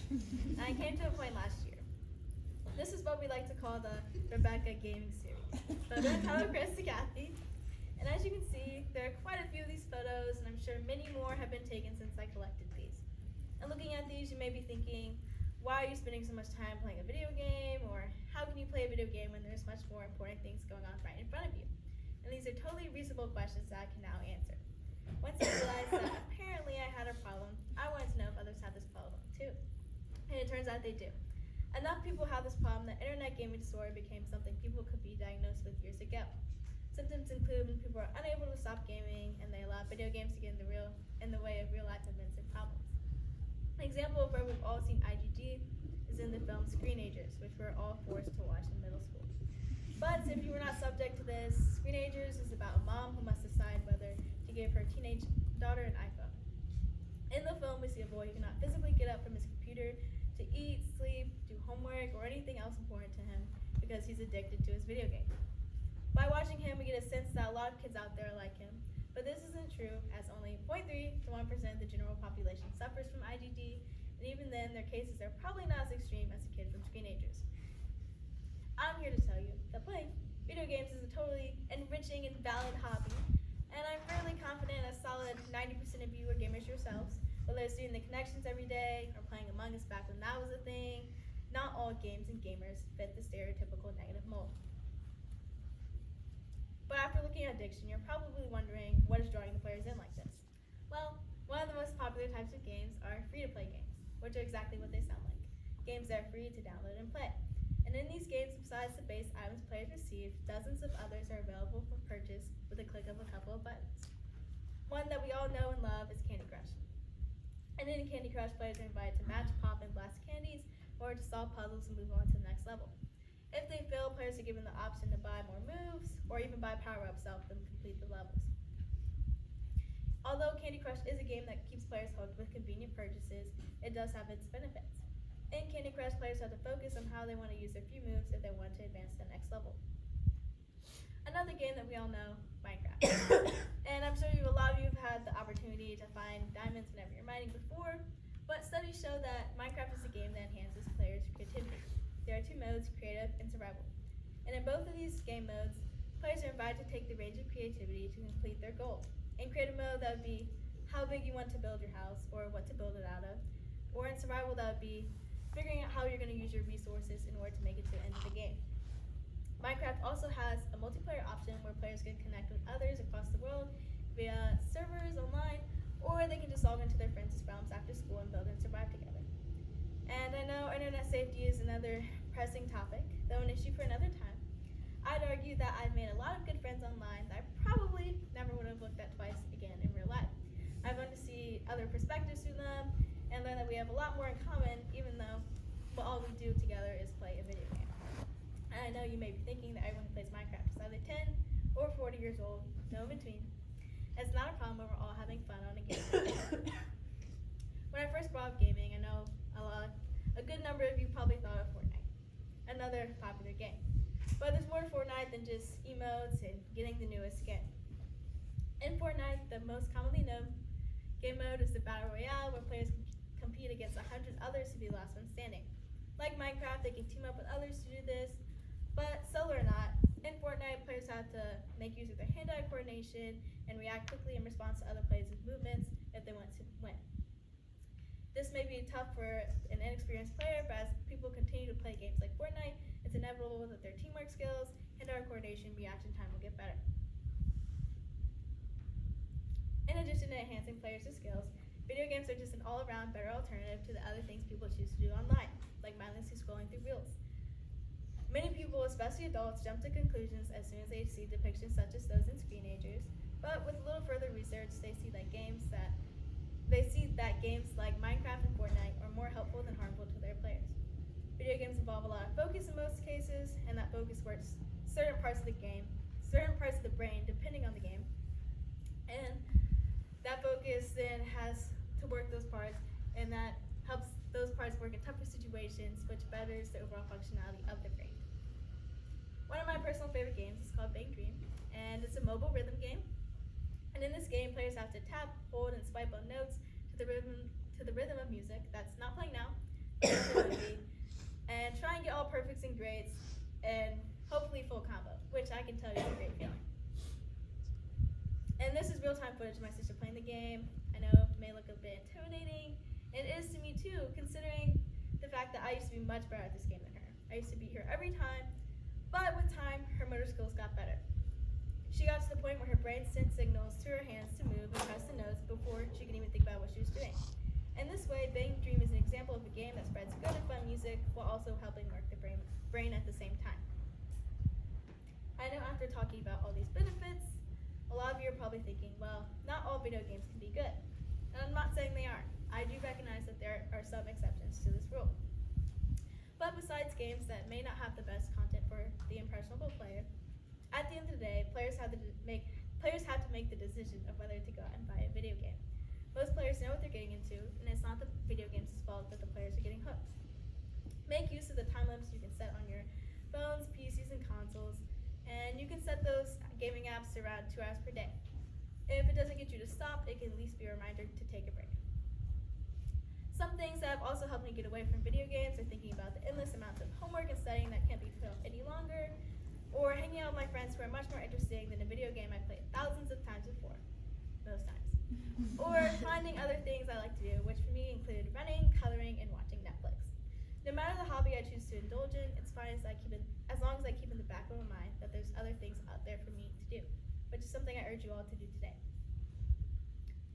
And I came to a point last year. This is what we like to call the Rebekah Gaming Series. So I'm going to title Chris to Kathy. And as you can see, there are quite a few of these photos, and I'm sure many more have been taken since I collected these. And looking at these, you may be thinking, why are you spending so much time playing a video game? Or how can you play a video game when there's much more important things going on right in front of you? And these are totally reasonable questions that I can now answer. Once I realized that apparently I had a problem, I wanted to know if others have this problem too. And it turns out they do. Enough people have this problem that internet gaming disorder became something people could be diagnosed with years ago. Symptoms include when people are unable to stop gaming and they allow video games to get in the way of real life events and problems. An example of where we've all seen IGD is in the film Screenagers, which we're all forced to watch in middle school. But if you were not subject to this, Screenagers is about a mom who must decide whether to give her teenage daughter an iPhone. In the film, we see a boy who cannot physically get up from his computer to eat, sleep, do homework, or anything else important to him because he's addicted to his video game. By watching him, we get a sense that a lot of kids out there are like him, but this isn't true as only 0.3 to 1% of the general population suffers from IGD, and even then, their cases are probably not as extreme as a kid from Screenagers. I'm here to tell you that playing video games is a totally enriching and valid hobby, and I'm fairly confident a solid 90% of you are gamers yourselves, whether it's doing the connections every day or playing Among Us back when that was a thing. Not all games and gamers fit the stereotypical negative mold. But after looking at addiction, you're probably wondering what is drawing the players in like this. Well, one of the most popular types of games are free-to-play games, which are exactly what they sound like. Games that are free to download and play. And in these games, besides the base items players receive, dozens of others are available for purchase with a click of a couple of buttons. One that we all know and love is Candy Crush. And in Candy Crush, players are invited to match, pop, and blast candies in order to solve puzzles and move on to the next level. If they fail, players are given the option to buy more moves or even buy power-ups to help them complete the levels. Although Candy Crush is a game that keeps players hooked with convenient purchases, it does have its benefits. In Candy Crush, players have to focus on how they want to use their few moves if they want to advance to the next level. Another game that we all know, Minecraft. And I'm sure a lot of you have had the opportunity to find diamonds whenever you're mining before, but studies show that Minecraft is a game that enhances players' creativity. There are two modes, creative and survival. And in both of these game modes, players are invited to take the range of creativity to complete their goal. In creative mode, that would be how big you want to build your house or what to build it out of. Or in survival, that would be figuring out how you're going to use your resources in order to make it to the end of the game. Minecraft also has a multiplayer option where players can connect with others across the world via servers online, or they can just log into their friends' realms after school and build and survive together. And I know internet safety is another pressing topic, though an issue for another time. I'd argue that I've made a lot of good friends online that I probably never would have looked at twice again in real life. I've learned to see other perspectives through them and learn that we have a lot more in common, even though all we do together is play a video game. And I know you may be thinking that everyone who plays Minecraft is either 10 or 40 years old, no in between. It's not a problem when we're all having fun on a game. When I first brought up gaming, I know a good number of you probably thought of Fortnite, another popular game. But there's more to Fortnite than just emotes and getting the newest skin. In Fortnite, the most commonly known game mode is the Battle Royale, where players compete against 100 others to be the last one standing. Like Minecraft, they can team up with others to do this, but solo or not, in Fortnite, players have to make use of their hand-eye coordination and react quickly in response to other players' movements if they want to win. This may be tough for an inexperienced player, but as people continue to play games like Fortnite, it's inevitable that their teamwork skills, hand-eye coordination, reaction time will get better. In addition to enhancing players' skills, video games are just an all-around better alternative to the other things people choose to do online, like mindlessly scrolling through reels. Many people, especially adults, jump to conclusions as soon as they see depictions such as those in Screenagers, but with a little further research, they see that games like Minecraft and Fortnite are more helpful than harmful to their players. Video games involve a lot of focus in most cases, and that focus works certain parts of the game, certain parts of the brain, depending on the game, and that focus then has to work those parts, and that helps those parts work in tougher situations, which betters the overall functionality of the brain. One of my personal favorite games is called Bang Dream, and it's a mobile rhythm game. And in this game, players have to tap, hold, and swipe on notes to the rhythm of music that's not playing now, movie, and try and get all perfects and grades, and hopefully full combo, which I can tell you is a great feeling. And this is real-time footage of my sister playing the game. I know it may look a bit intimidating. It is to me too, considering the fact that I used to be much better at this game than her. I used to beat her every time, but with time, her motor skills got better. She got to the point where her brain sent signals to her hands to move and press the notes before she could even think about what she was doing. In this way, Bang Dream is an example of a game that spreads good and fun music while also helping work the brain at the same time. I know after talking about all these benefits, a lot of you are probably thinking, well, not all video games can be good. And I'm not saying they aren't. I do recognize that there are some exceptions to this rule. But besides games that may not have the best content for the impressionable player, at the end of the day, players have to make the decision of whether to go out and buy a video game. Most players know what they're getting into, and it's not the video game's fault that the players are getting hooked. Make use of the time limits you can set on your phones, PCs, and consoles, and you can set those gaming apps to around 2 hours per day. If it doesn't get you to stop, it can at least be a reminder to take a break. Some things that have also helped me get away from video games are thinking about the endless amounts of homework and studying that can't be fulfilled any longer, or hanging out with my friends who are much more interesting than a video game I played thousands of times before, most times. Or finding other things I like to do, which for me included running, coloring, and watching Netflix. No matter the hobby I choose to indulge in, it's fine as long as I keep in the back of my mind that there's other things out there for me to do, which is something I urge you all to do today.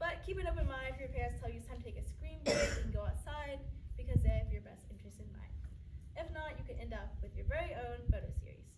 But keep an open mind if your parents tell you it's time to take a screen break and go outside, because they have your best interest in mind. If not, you could end up with your very own photo series.